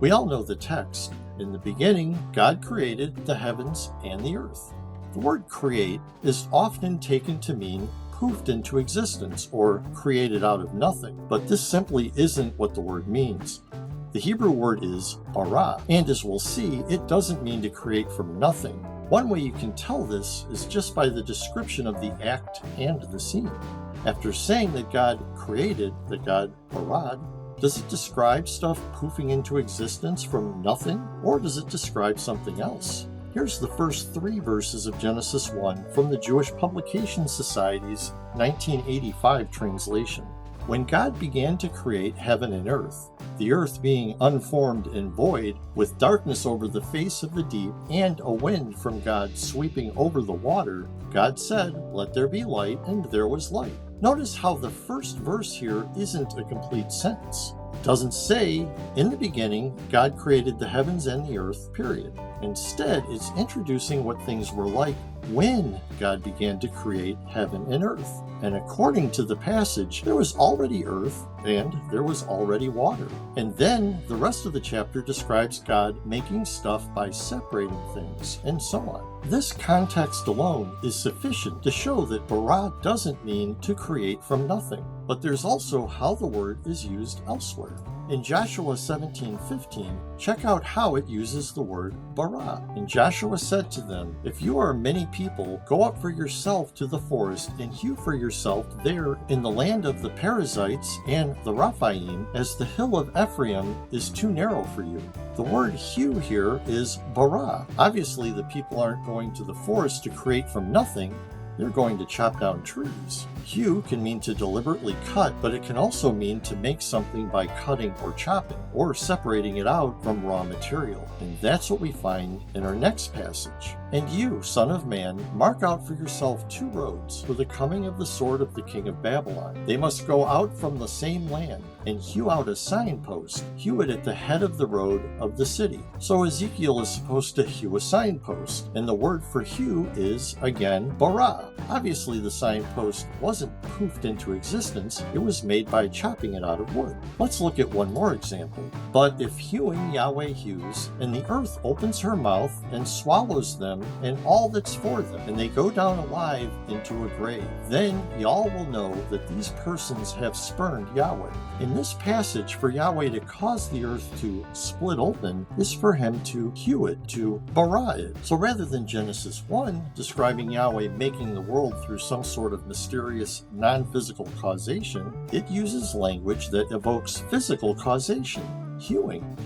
We all know the text. In the beginning, God created the heavens and the earth. The word create is often taken to mean poofed into existence or created out of nothing, but this simply isn't what the word means. The Hebrew word is bara, and as we'll see, it doesn't mean to create from nothing. One way you can tell this is just by the description of the act and the scene. After saying that God created, that God barad, does it describe stuff poofing into existence from nothing, or does it describe something else? Here's the first 3 verses of Genesis 1 from the Jewish Publication Society's 1985 translation. When God began to create heaven and earth, the earth being unformed and void, with darkness over the face of the deep, and a wind from God sweeping over the water, God said, "Let there be light," and there was light. Notice how the first verse here isn't a complete sentence. It doesn't say, "In the beginning, God created the heavens and the earth," period. Instead, it's introducing what things were like when God began to create heaven and earth. And according to the passage, there was already earth and there was already water. And then the rest of the chapter describes God making stuff by separating things, and so on. This context alone is sufficient to show that bara doesn't mean to create from nothing, but there's also how the word is used elsewhere. In Joshua 17:15, check out how it uses the word bara. And Joshua said to them, "If you are many people, go up for yourself to the forest and hew for yourself there in the land of the Perizzites and the Rephaim, as the hill of Ephraim is too narrow for you." The word hew here is bara. Obviously, the people aren't going to the forest to create from nothing. They're going to chop down trees. Hew can mean to deliberately cut, but it can also mean to make something by cutting or chopping, or separating it out from raw material. And that's what we find in our next passage. "And you, son of man, mark out for yourself 2 roads for the coming of the sword of the king of Babylon. They must go out from the same land, and hew out a signpost, hew it at the head of the road of the city." So Ezekiel is supposed to hew a signpost, and the word for hew is, again, bara. Obviously, the signpost wasn't poofed into existence, it was made by chopping it out of wood. Let's look at one more example. "But if hewing Yahweh hews, and the earth opens her mouth and swallows them and all that's for them, and they go down alive into a grave, then y'all will know that these persons have spurned Yahweh." In this passage, for Yahweh to cause the earth to split open is for him to hew it, to bara it. So rather than Genesis 1 describing Yahweh making the world through some sort of mysterious non-physical causation, it uses language that evokes physical causation, hewing.